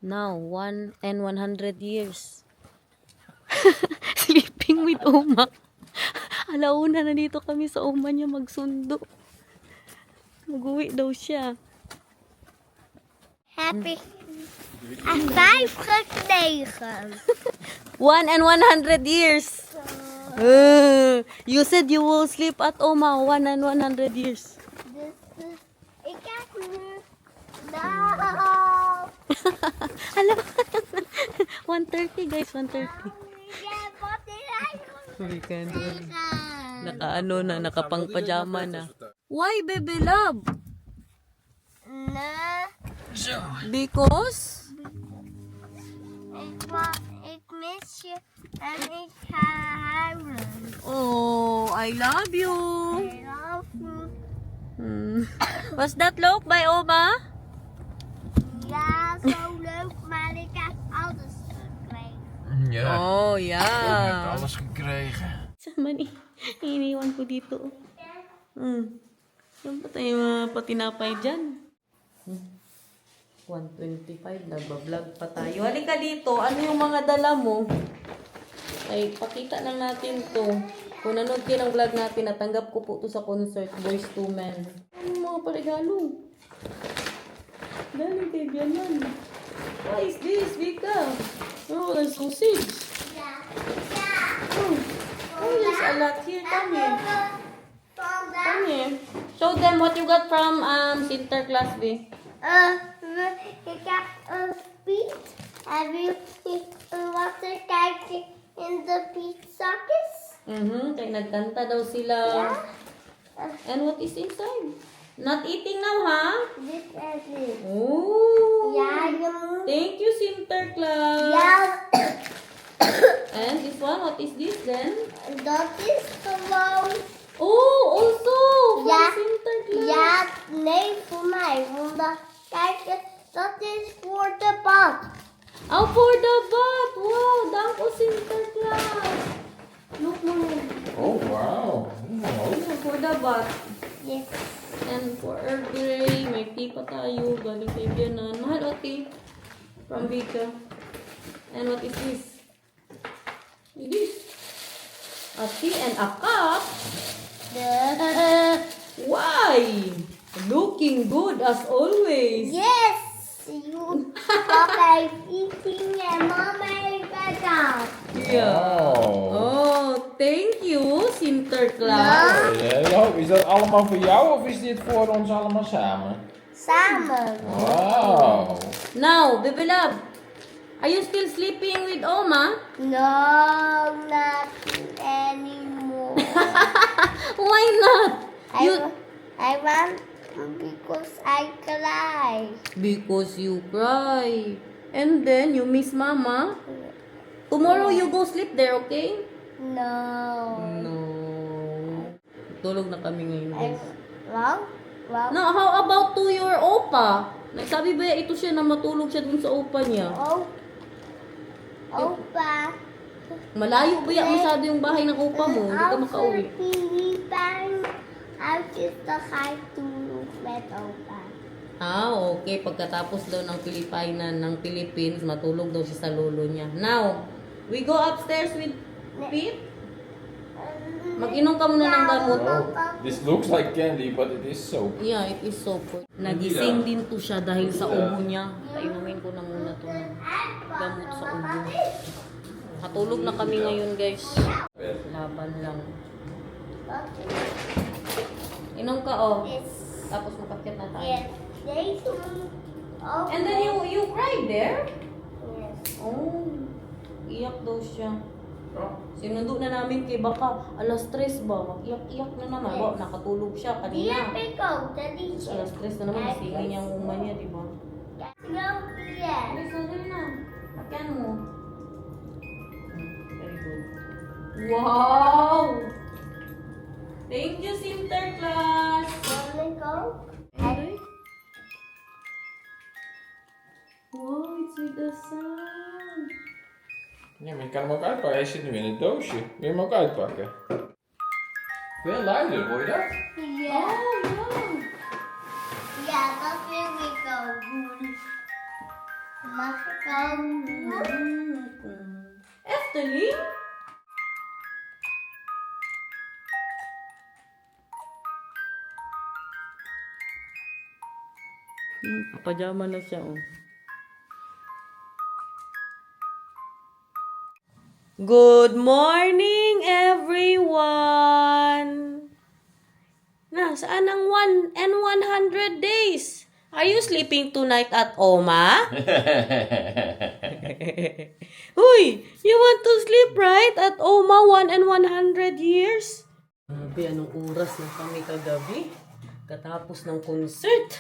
Now, 100 years. Sleeping with Oma. Alauna na dito kami sa Oma niya magsundo. Mag-uwi daw siya. Heb ik 5 gekregen. 100 years. You said you will sleep at Oma 100 years. Dus ik kijk nu. Nou. Alam, 1:30 guys, 1:30. Ja, wat is eigenlijk? Naka-ano na, nakapang-pajama na. Why, baby love? Nee. Because? Ik mis je en ik ga huilen. Oh, I love you. I love you. Was that leuk bij oma? Ja, zo leuk, maar ik heb alles gekregen. Ja, Oh, je ja. hebt alles gekregen. Sama ni, iniwan ko dito. Yan pa tayo mga patinapay dyan. 1:25, nagbablog pa tayo. Halika dito, ano yung mga dala mo? Ay, pakita lang natin to. Kung nanood kayo ng vlog natin, natanggap ko po to sa concert, Boys to Men. Ano yung mga paregalo? Galing kay Bianan. What is this, Vika? Oh, there's sausage. Oh, there's a lot here. Come here. Come here. Show them what you got from Sinterklaas, B. Ik heb een piet. Heb je wat er kijken in de pietzakjes? Kaya nagkanta daw sila. And what is inside? Not eating now, ha? Dit en dit. Oh. Ja, je moet. Thank you, Sinterklaas. Ja, And this one, what is this then? dat is gewoon. Oh, also from Ja. Sinterklaas. Ja, nee, voor mij. Omdat, kijk, dat is voor de bad. Oh, for the bath. Wow, dank u, Sinterklaas. Look, Mama. Oh, wauw. For the bath. Yes. And for Earl Grey, may tea pa tayo. Galing kay Bianan. Mahal o tea. From Vika. And what is this? What is this? A tea and a cup? Why? Looking good as always. Yes. You, Papa is eating and Mama is out. Yeah. Wow. Oh, thank you, Sinterklaas. Is dat allemaal voor jou of is dit voor ons allemaal samen? Samen. Wauw. Now, baby love, are you still sleeping with Oma? No, not anymore. Why not? I want because I cry. Because you cry. And then you miss Mama. Tomorrow you go sleep there, okay? No. No. Tulog na kami ngayon, guys. Wow. Wow. Now, how about to your opa? Nagsabi ba ito siya na matulog siya dun sa opa niya? Oh. Opa. Malayo ba yan masyado yung bahay ng opa mo? Hindi ka makauwi. Uitjes, dan ga ik tulog met opa. Ah, okay. Pagkatapos daw ng Pilipinan, ng Philippines, matulog daw siya sa lolo niya. Now, we go upstairs with Pete. Mag-inom ka muna ng gamot. Oh, this looks like candy but it is soap. Yeah, it is so good. Nagising din to siya dahil sa ubo niya. Painumin ko na muna to gamot sa ubo. Katulog na kami ngayon, guys. Laban lang. Inom ka, oh. Yes. Tapos makakyat na tayo. Yes. Deze moet ook. And then you cried there? Yes. Oh, iyak daw siya. Sinundo na namin kay baka alas 3 ba? Mag-iyak-iyak na naman. Yes. Ba, nakatulog siya Die kanina. heb ik ook, dat liedje. Alas 3 na naman, nasingin niya ang uma niya, di ba? Loop hier. Alis na din na. Pakyan mo. Very good. Wow! Thank you, Sinterklaas! Kan ik ook? Wow, it's with the sun. Ja, maar je kan hem ook uitpakken. Hij zit nu in het doosje. Wil je hem ook uitpakken? Veel luider, hoor je dat? Ja. Oh, yeah. Ja, dat wil ik ook. Efteling? Pajama na siya, oh. Good morning, everyone! Na, saan ang 1 and 100 days? Are you sleeping tonight at Oma? Huy, you want to sleep right at Oma 1 and 100 years? Grabe, anong oras na kami kagabi? Katapos ng concert.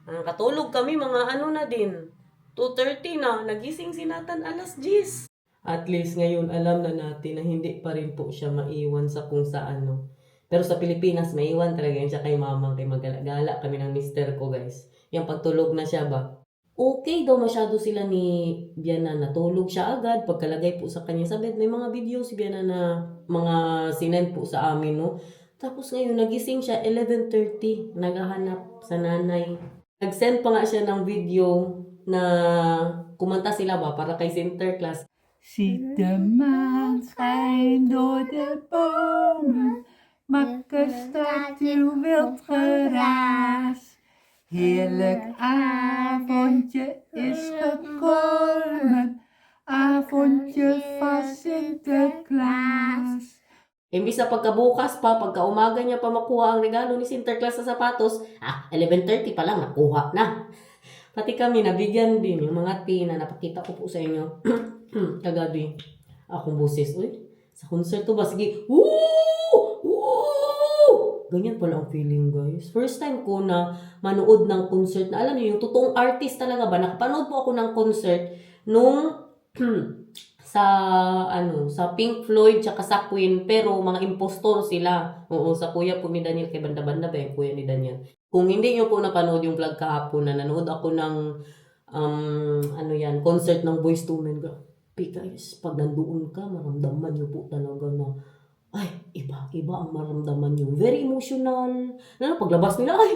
Katulog kami mga ano na din. 2:30 na. Nagising si Nathan alas 10. At least ngayon alam na natin na hindi pa rin po siya maiwan sa kung saan. No? Pero sa Pilipinas, maiwan talaga yan siya kay mama. Kay magala kami ng mister ko, guys. Yung pagtulog na siya ba? Okay daw masyado sila ni Biana. Natulog siya agad. Pagkalagay po sa kanya sa bed, may mga video si Biana na mga sinend po sa amin. No? Tapos ngayon, nagising siya 11:30. Naghahanap sa nanay. Nag-send pa nga siya ng video na kumanta sila ba para kay Sinterklaas. Ziet de maan schijnt door de bomen, makker staat uw wild geraas. Heerlijk avondje is gekomen, avondje van Sinterklaas. Imbis na pagkabukas pa, pagkaumaga niya pa makuha ang regalo ni Sinterklaas sa sapatos, 11:30 pa lang nakuha na. Pati kami, nabigyan din yung mga tina, napakita ko po sa inyo kagabi. Akong boses, uy, sa konserto ba? Sige, woo! Woo! Ganyan pala ang feeling, guys. First time ko na manood ng concert na, alam niyo, yung totoong artist talaga ba? Nakapanood po ako ng concert nung sa Pink Floyd tsaka sa Queen, pero mga impostor sila. Oo, sa kuya po ni Daniel, kay banda-banda ba yung kuya ni Daniel. Kung hindi nyo po napanood yung vlog kahapon na nanood ako ng concert ng Boyz II Men. Grabe guys, pag nandoon ka, maramdaman nyo po talaga na ay, iba ang maramdaman nyo. Very emotional. Paglabas nila, ay,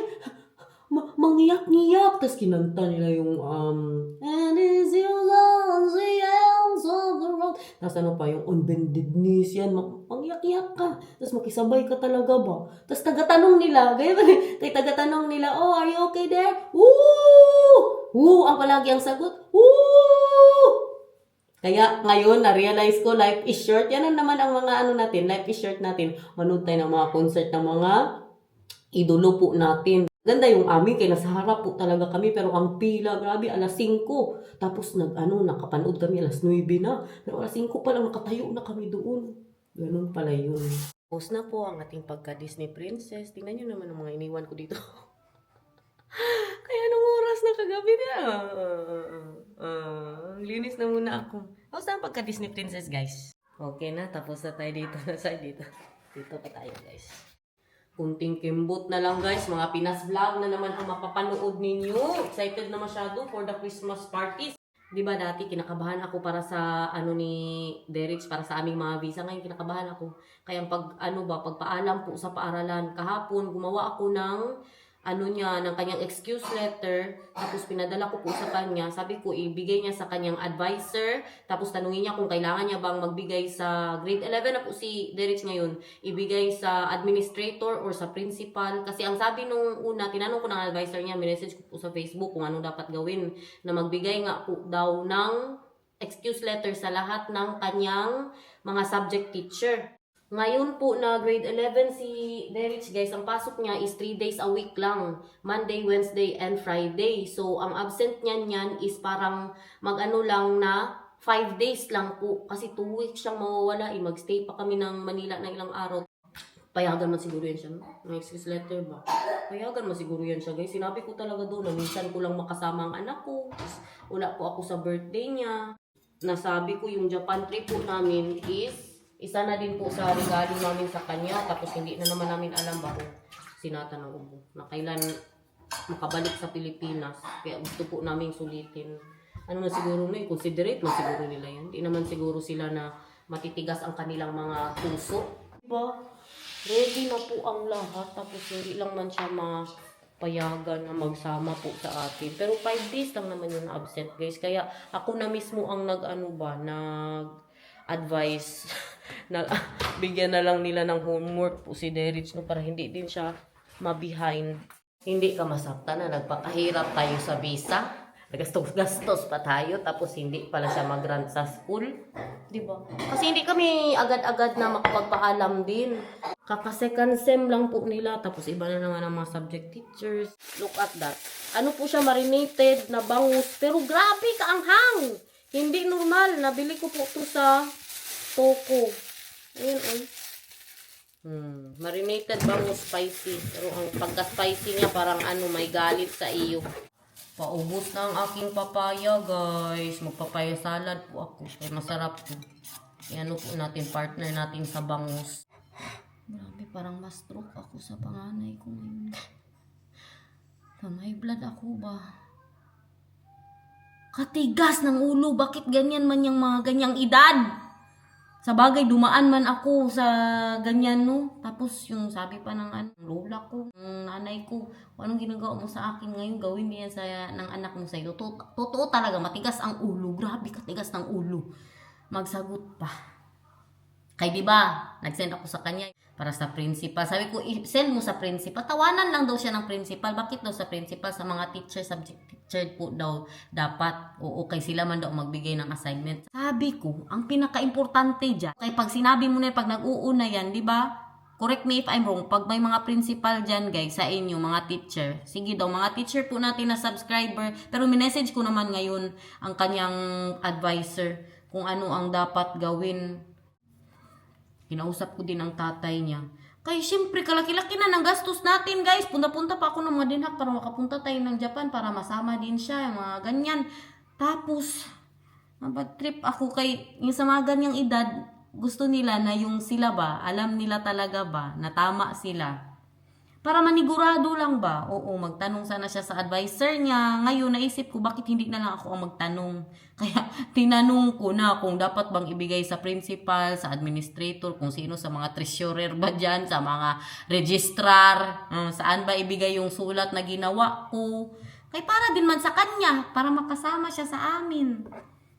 mangiyak-ngiyak. Tapos kinanta nila yung and is your love the ends of the road. Tapos yung on bended knees yan. Mangiyak-ngiyak ka. Tapos makisabay ka talaga ba? Tapos tagatanong nila. Tagatanong nila, oh, are you okay there? Woo! Woo! Ang palagi ang sagot. Woo! Kaya ngayon, na-realize ko, life is short. Yan naman ang mga natin. Life is short natin. Manood tayo ng mga concert ng mga idolo po natin. Ganda yung amin, kaya nasa harap po talaga kami, pero ang pila, grabe, alas 5. Tapos nakapanood kami alas 9 na. Pero alas 5 pa lang, nakatayo na kami doon. Ganun pala yun. Tapos na po ang ating pagka-Disney Princess. Tingnan nyo naman ang mga iniwan ko dito. Kaya anong oras na kagabi niya? Linis na muna ako. How's na ang pagka-Disney Princess, guys? Okay na, tapos na tayo dito. Dito pa tayo, guys. Kunting kimbot na lang, guys. Mga Pinas vlog na naman ang mapapanood ninyo. Excited na masyado for the Christmas parties. Diba dati kinakabahan ako para sa ni Derek, para sa aming mga visa. Ngayon kinakabahan ako. Kaya pagpaalam po sa paaralan. Kahapon gumawa ako ng ng kanyang excuse letter, tapos pinadala ko po sa kanya. Sabi ko, ibigay niya sa kanyang advisor, tapos tanungin niya kung kailangan niya bang magbigay sa grade 11 na po si Derek ngayon, ibigay sa administrator or sa principal. Kasi ang sabi nung una, tinanong ko ng advisor niya, minessage ko po sa Facebook kung ano dapat gawin, na magbigay nga po daw ng excuse letter sa lahat ng kanyang mga subject teacher. Ngayon po na grade 11 si Derek, guys, ang pasok niya is 3 days a week lang. Monday, Wednesday, and Friday. So, ang absent niyan is parang lang na 5 days lang po. Kasi 2 weeks siyang mawawala. Magstay pa kami ng Manila na ilang araw. Payagan man siguro yan siya. May excuse letter ba? Payagan man siguro yan siya, guys. Sinabi ko talaga doon na minsan ko lang makasama ang anak ko. Wala po ako sa birthday niya. Nasabi ko yung Japan trip po namin is isa na din po sa regalo namin sa kanya. Tapos hindi na naman namin alam ba kung sinata ng ubo na kailan makabalik sa Pilipinas. Kaya gusto po namin sulitin. Ano na siguro na considerate na siguro nila yan. Hindi naman siguro sila na matitigas ang kanilang mga puso. Diba? Ready na po ang lahat. Tapos hindi lang man siya payagan na magsama po sa atin. Pero 5 days lang naman yung absent, guys. Kaya ako na mismo ang nag-advise na bigyan na lang nila ng homework po si Derich, no, para hindi din siya ma-behind. Hindi ka masakta na nagpakahirap tayo sa visa. Nagastos pa tayo, tapos hindi pala siya mag-grant sa school. Diba? Kasi hindi kami agad-agad na makapagpaalam din. Kaka-second sem lang po nila, tapos iba na naman ang mga subject teachers. Look at that. Ano po siya, marinated na bangus. Pero grabe kaanghang! Hindi normal. Nabili ko po ito sa Toko. Ayan, ay. Marinated bangus, spicy. Pero ang pagka-spicy niya, parang may galit sa iyo. Paubos na ang aking papaya, guys. Magpapaya salad po ako. Kaya masarap po. Ayan po natin, partner natin sa bangus. Grabe, parang ma-stroke ako sa panganay ko ngayon. May blood ako ba? Katigas ng ulo. Bakit ganyan man yung mga ganyang edad? Sa bagay, dumaan man ako sa ganyan, no? Tapos yung sabi pa ng lola ko, ng nanay ko, anong ginagawa mo sa akin ngayon, gawin niya ng anak mo sa'yo. Totoo talaga, matigas ang ulo. Grabe, katigas ng ulo. Magsagot pa. Kaya diba, nag-send ako sa kanya para sa principal. Sabi ko, i-send mo sa principal. Tawanan lang daw siya ng principal. Bakit daw sa principal? Sa mga teacher, subject teacher po daw dapat. Oo, kay sila man daw magbigay ng assignment. Sabi ko, ang pinaka-importante dyan, kaya pag sinabi mo na pag nag-uuna yan, di ba? Correct me if I'm wrong. Pag may mga principal dyan, guys, sa inyo, mga teacher. Sige daw, mga teacher po natin na subscriber. Pero minessage ko naman ngayon ang kanyang advisor kung ano ang dapat gawin. Kinausap ko din ang tatay niya. Kaya syempre, kalaki-laki na ng gastos natin, guys. Punta-punta pa ako ng Madinhak para makapunta tayo ng Japan para masama din siya, yung mga ganyan. Tapos, bad trip ako kay yung sa mga ganyang edad, gusto nila na yung sila ba, alam nila talaga ba, na tama sila. Para manigurado lang ba? Oo, magtanong sana siya sa advisor niya. Ngayon, naisip ko, bakit hindi na lang ako ang magtanong? Kaya, tinanong ko na kung dapat bang ibigay sa principal, sa administrator, kung sino sa mga treasurer ba dyan, sa mga registrar, saan ba ibigay yung sulat na ginawa ko. Kaya para din man sa kanya, para makasama siya sa amin.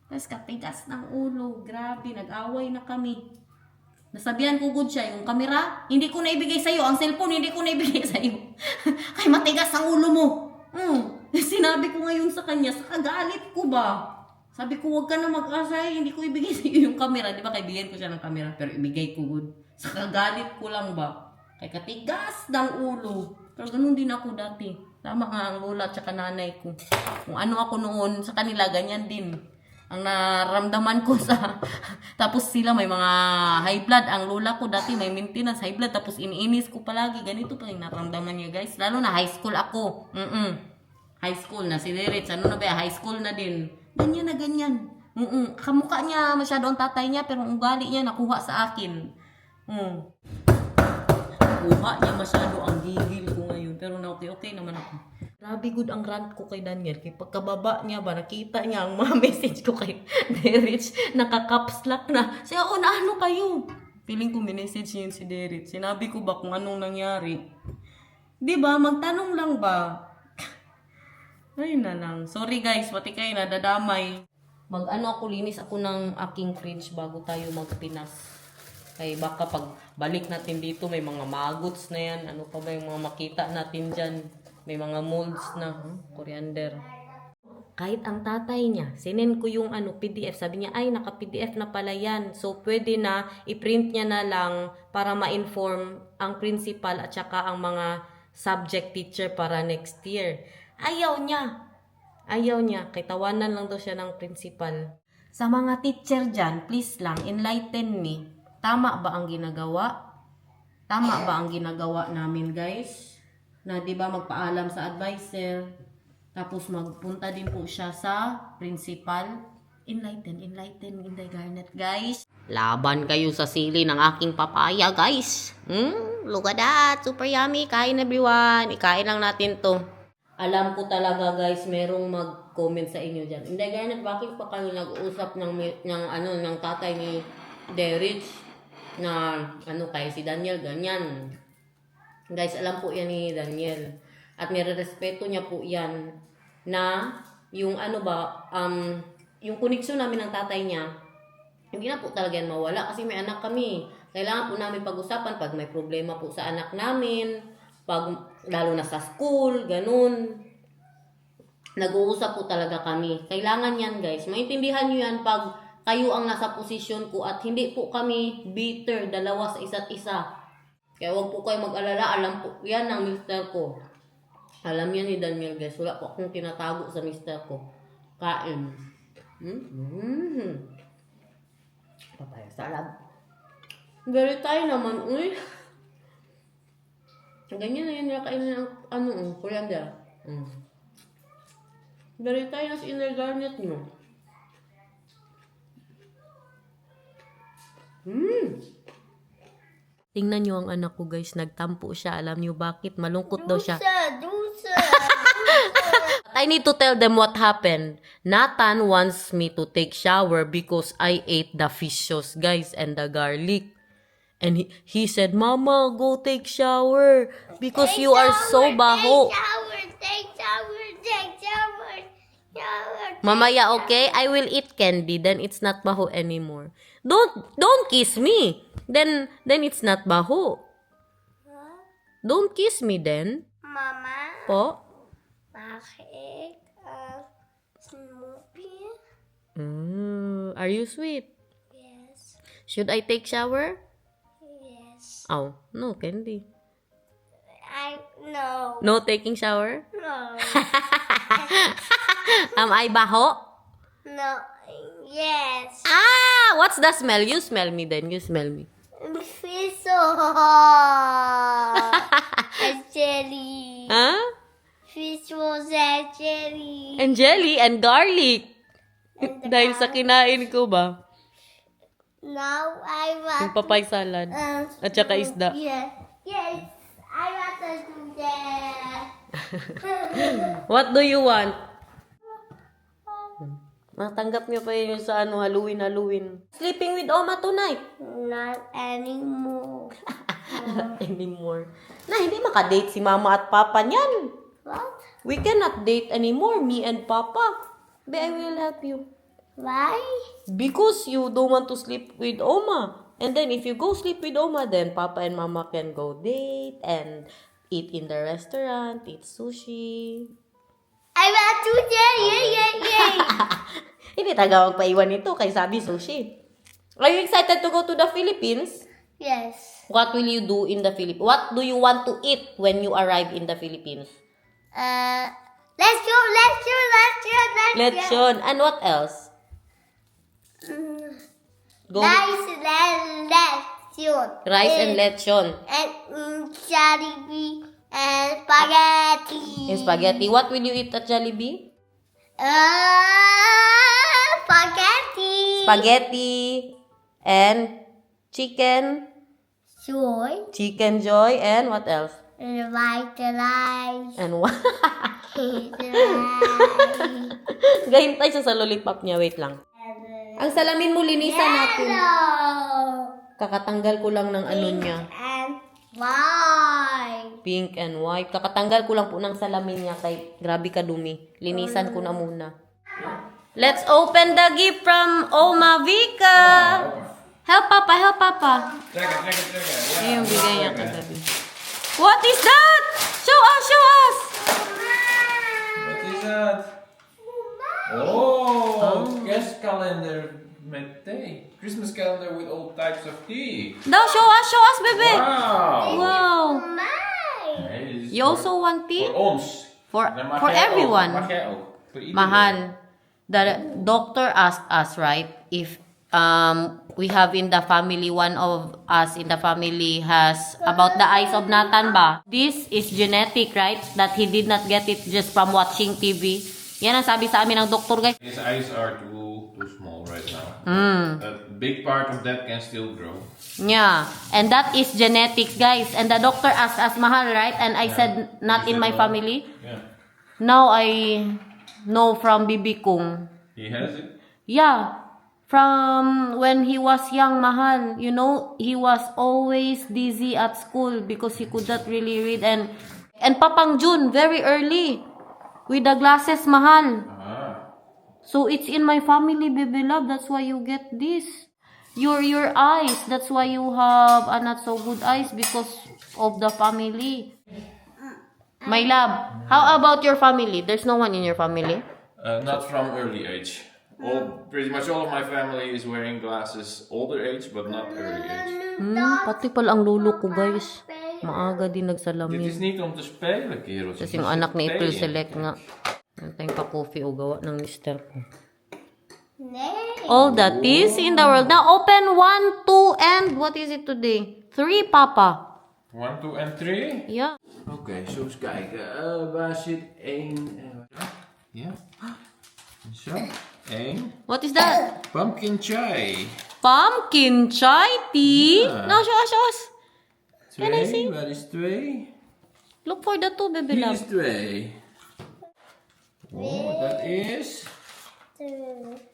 Tapos katigas ng ulo, grabe, nag-away na kami. Nasabihan ko good siya, yung camera, hindi ko na ibigay sa'yo. Ang cellphone, hindi ko na ibigay sa'yo. Kay matigas ang ulo mo. Sinabi ko ngayon sa kanya, sa kagalit ko ba? Sabi ko, wag ka na mag-asay, hindi ko ibigay sa'yo yung camera. Di ba, kaibigan ko siya ng camera, pero ibigay ko good. Sa kagalit ko lang ba? Kay katigas ng ulo. Pero ganun din ako dati. Tama nga ang lola at saka nanay ko. Kung ano ako noon, sa kanila, ganyan din. Ang naramdaman ko sa tapos sila may mga high blood. Ang lola ko dati may maintenance high blood, tapos iniinis ko palagi. Ganito pa yung naramdaman niya, guys. Lalo na high school ako. High school na si Derich. Ano na ba? High school na din. Ganyan na ganyan. Kamukha niya masyado ang tatay niya, pero ang ugali niya nakuha sa akin. Nakuha niya masyado ang gigil ko ngayon. Pero na okay naman ako. Grabe good ang rant ko kay Daniel. Kaya pagkababa niya ba, nakita niya ang mga message ko kay Derich. Nakaka-capslock na. Siya, na ano kayo? Feeling ko minessage yun si Derich. Sinabi ko ba kung anong nangyari? Diba? Magtanong lang ba? Ayun na lang. Sorry guys, pati kayo nadadamay. Ako, linis ako ng aking fridge bago tayo magpinas. Kaya baka pag balik natin dito, may mga maggots na yan. Ano pa ba yung mga makita natin dyan? May mga molds na, coriander. Kahit ang tatay niya, sinend ko yung PDF. Sabi niya, ay, naka-PDF na pala yan. So, pwede na, i-print niya na lang para ma-inform ang principal at saka ang mga subject teacher para next year. Ayaw niya. Kaya tawanan lang daw siya ng principal. Sa mga teacher dyan, please lang, enlighten me. Tama ba ang ginagawa? Tama ba ang ginagawa namin, guys? Na 'di ba magpaalam sa advisor, tapos magpunta din po siya sa principal. Enlighten Inday Garnet, guys. Laban kayo sa sili ng aking papaya, guys. Look at that, super yummy. Kain everyone, ikain lang natin to. Alam ko talaga, guys, merong mag-comment sa inyo diyan. Inday Garnet, bakit pa kayo nag-uusap ng tatay ni Derich na kay si Daniel ganyan? Guys, alam po yan ni Daniel. At nire-respeto niya po yan na yung ano ba, yung koneksyon namin ng tatay niya, hindi na po talaga yan mawala kasi may anak kami. Kailangan po namin pag-usapan pag may problema po sa anak namin, pag lalo na sa school, ganun. Nag-uusap po talaga kami. Kailangan yan guys. Maintindihan nyo yan pag kayo ang nasa posisyon ko at hindi po kami bitter, dalawa sa isa't isa. Kaya huwag po kayo mag-alala. Alam po yan ng mister ko. Alam yan ni Daniel guys. Wala po akong tinatago sa mister ko. Kain. Papaya salad. Very tayo naman. Uy. Ganyan na yun nakainin ng coriander. Very tayo na sa inner garnet nyo. Tingnan nyo ang anak ko guys. Nagtampo siya. Alam nyo bakit? Malungkot daw siya. Dusa. I need to tell them what happened. Nathan wants me to take shower because I ate the fish sauce, guys, and the garlic. And he said, Mama, go take shower because you are so baho. Take shower. Mamaya, okay? I will eat candy. Then it's not baho anymore. Don't kiss me. Then it's not baho. Don't kiss me then. Mama, Po? bakit Snoopy? Are you sweet? Yes. Should I take shower? Yes. Oh, no candy. No. No taking shower? No. Am I baho? No. Yes. Ah! What's the smell? You smell me then. You smell me. Fish and jelly. Huh? Fish was and jelly. And jelly and garlic. And the Dahil sa kinain ko ba? Now I Yung want papay salad. At saka isda. Yes. I want to do that. What do you want? Matanggap niyo pa yun sa Halloween. Sleeping with Oma tonight. Not anymore. Anymore. Na, hindi makadate si Mama at Papa niyan. What? We cannot date anymore, me and Papa. But I will help you. Why? Because you don't want to sleep with Oma. And then if you go sleep with Oma, then Papa and Mama can go date and eat in the restaurant, eat sushi. I want to yay. Hindi taga magpaiwan nito kay sabi sushi. Are you excited to go to the Philippines? Yes. What will you do in the Philippines? What do you want to eat when you arrive in the Philippines? Let's go. Lechon. And what else? Go. Rice and lechon. And Jollibee and spaghetti. And spaghetti. What will you eat at Jollibee? Spaghetti. Spaghetti. And chicken. Joy. Chicken joy. And what else? And white rice. And what? Rice. Gahintay siya sa lollipop niya. Wait lang. Ang salamin mo, linisan natin. Yellow. Kakatanggal ko lang ng ano niya. And white. Pink and white. Kakatanggal ko lang po ng salamin niya kay grabe ka dumi. Linisan ko na muna. Let's open the gift from Oma Vika. Help Papa. Check it. Ayun, bigay niya kagabi. What is that? Show us! What is that? Oh, guest calendar with tea. Christmas calendar with all types of tea. Daw, show us, bebe. Wow. Wow. Mine. Nice. You also want tea? For ons. For Mahal. everyone. For eating. Mahal. The doctor asked us, right, if we have in the family, one of us in the family has about the eyes of Nathan ba? This is genetic, right? That he did not get it just from watching TV. Yan ang sabi sa amin ng doktor, guys. His eyes are too small right now. A big part of that can still grow. Yeah. And that is genetics, guys. And the doctor asked us, Mahal, right? And I said, not in my family. Yeah. Now I know from Bibi Kung. He has it. Yeah. From when he was young, Mahal, you know, he was always dizzy at school because he could not really read. And And Papang June, very early. With the glasses, mahal. Ah. So it's in my family, baby love. That's why you get this. Your eyes. That's why you have not so good eyes because of the family. My love, how about your family? There's no one in your family? Not from early age. Pretty much all of my family is wearing glasses older age, but not early age. Pati pala ang lolo ko, guys. Maaga din Dit is nagsalamin. niet om te spelen, kerels. Tapos yung anak ni April Select nga. Nantay pa coffee o gawa ng mister ko. Nee. All that is in the world. Now open 1, 2, and what is it today? 3, Papa. 1, 2 en 3. Yeah. Oké, zo eens kijken. Waar zit 1? Ja. Zo. 1. What is that? Pumpkin chai. Pumpkin chai tea? Yeah. No, show us. 2. I see? Waar is 2? Look for the 2, baby Hier love. is 2. Oh, dat is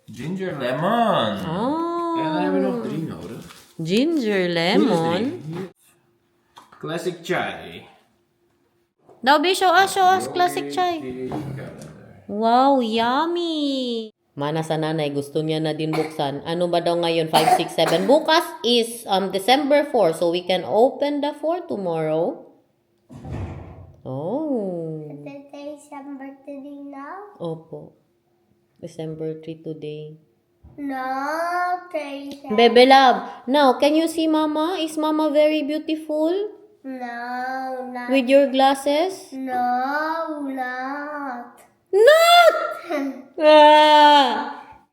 ginger lemon. Oh. En dan hebben we nog 3 nodig. Ginger Hier is lemon. 3. Classic chai. Daw, be, show us classic chai. Calendar. Wow, yummy! Mana sa nanay, gusto niya na din buksan. Ano ba daw ngayon? 5, 6, 7. Bukas is December 4. So we can open the 4 tomorrow. Oh. Is it December 3 now? Opo. December 3 today. No, December. Bebe love, now can you see Mama? Is Mama very beautiful? No, not. With your glasses? No, not. Not!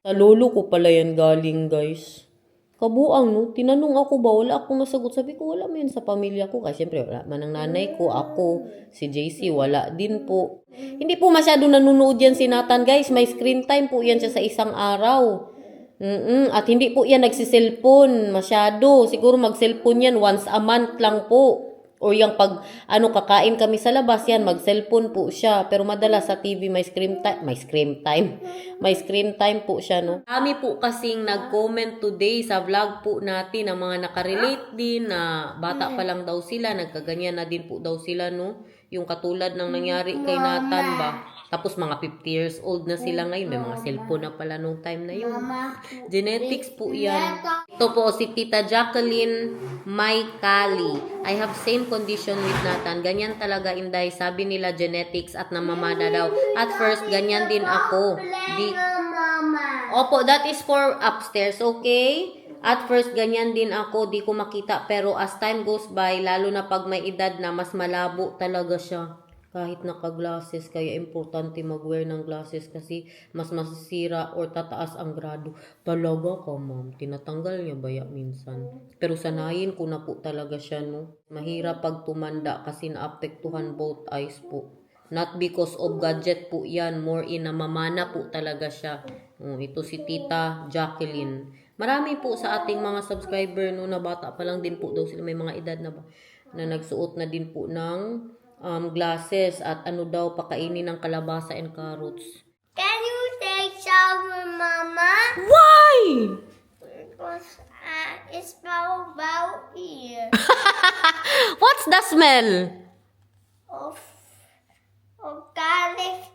Sa lolo ko pala yan galing, guys. Kabuang, no? Tinanong ako ba? Wala akong nasagot. Sabi ko, wala mo yan sa pamilya ko. Kasi syempre, wala man ang nanay ko. Ako, si JC, wala din po. Hindi po masyado nanonood yan si Nathan, guys. May screen time po yan siya sa isang araw. At hindi po yan nagsiselfon masyado. Siguro mag-cellphone yan once a month lang po. O yung pag kakain kami sa labas yan, mag-cellphone po siya. Pero madalas sa TV may screen time po siya, no? Kami po kasing nag-comment today sa vlog po natin ng mga nakarelate din na bata pa lang daw sila, nagkaganyan na din po daw sila, no? Yung katulad ng nangyari kay Nathan ba? Tapos mga 50 years old na sila ngayon. May mga cellphone na pala nung time na yun. Genetics po yan. Ito po si Tita Jacqueline Maykali. I have same condition with Nathan. Ganyan talaga, Inday. Sabi nila genetics at namamana daw. At first, ganyan din ako. Mama. Opo, that is for upstairs, okay? At first, ganyan din ako. Di ko makita. Pero as time goes by, lalo na pag may edad na, mas malabo talaga siya. Kahit naka-glasses, kaya importante mag-wear ng glasses kasi mas masisira or tataas ang grado. Talaga ka, ma'am. Tinatanggal niya baya minsan. Pero sanayin ko na po talaga siya, no? Mahirap pag tumanda kasi naapektuhan both eyes po. Not because of gadget po yan. More in namamana po talaga siya. Ito si Tita Jacqueline. Marami po sa ating mga subscriber, no, na bata pa lang din po daw sila. May mga edad na ba? Na nagsuot na din po ng glasses at daw pakainin ng kalabasa and carrots. Can you take shower, Mama? Why? Because it smells about here. What's the smell? of garlic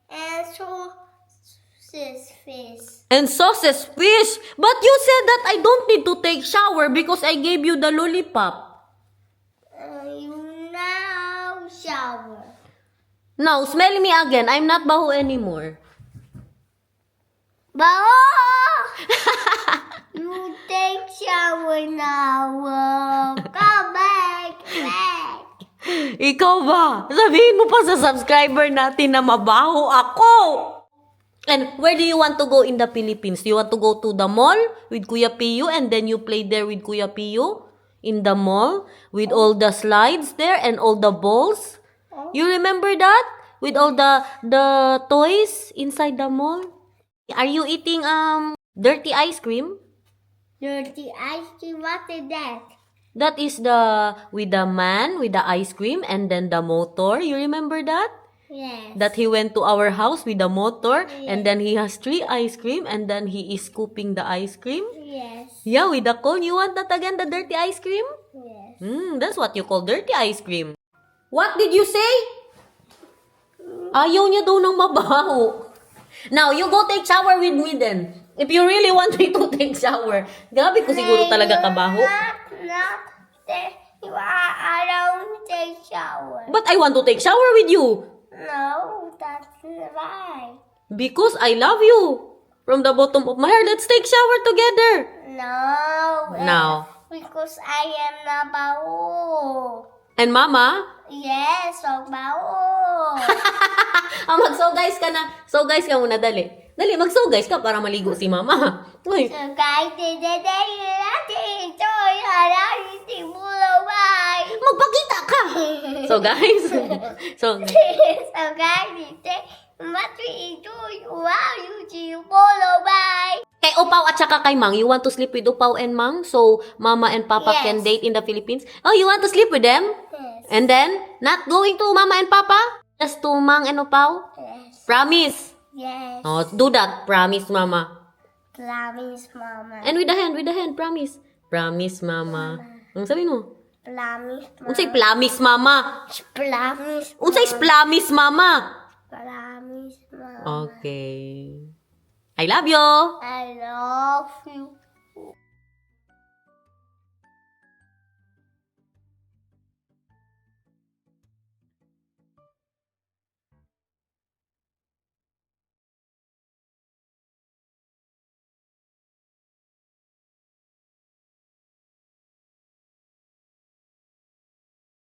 and sausage fish. And sausage fish. But you said that I don't need to take shower because I gave you the lollipop. You now shower. Now, smell me again. I'm not baho anymore. Bao! You take shower now. Come back. Ikaw ba? Sabihin mo pa sa subscriber natin na mabaho ako. And where do you want to go in the Philippines? Do you want to go to the mall with Kuya Pio and then you play there with Kuya Pio? In the mall? With all the slides there and all the balls? You remember that? With all the toys inside the mall? Are you eating dirty ice cream? Dirty ice cream. What is that? That is with the man with the ice cream and then the motor. You remember that? Yes. That he went to our house with the motor and then he has 3 ice cream and then he is scooping the ice cream. Yes. Yeah, with the cone. You want that again, the dirty ice cream? Yes. That's what you call dirty ice cream. What did you say? Ayaw niya daw ng mabaho. Now, you go take shower with me then. If you really want me to take shower. Grabe ko siguro talaga kabaho. I don't take shower. But I want to take shower with you. No, that's right. Because I love you. From the bottom of my heart, let's take shower together. No. Now. Because I am not bao. And Mama? Yes, so bao. Mag-so guys ka na. So guys ka muna, dali. Dali, mag-so guys ka para maligo si Mama. Uy. So guys, today natin enjoy harassing bye. Magpakita ka! So guys. So So guys, today what we enjoy wow you see bye. kay Upaw at saka kay Mang, you want to sleep with Upaw and Mang? So Mama and Papa Yes. can date in the Philippines? Oh, you want to sleep with them? Yes. And then, not going to Mama and Papa? Just to Mang and Upaw? Yes. Promise. Yes. Oh, do that. Promise, Mama. Promise, Mama. And with the hand, promise. Promise, Mama. Ang sabi mo? Promise, Mama. Unsay promise, Mama? Promise. Unsay promise, Mama? Promise, Mama. Okay. I love you. I love you.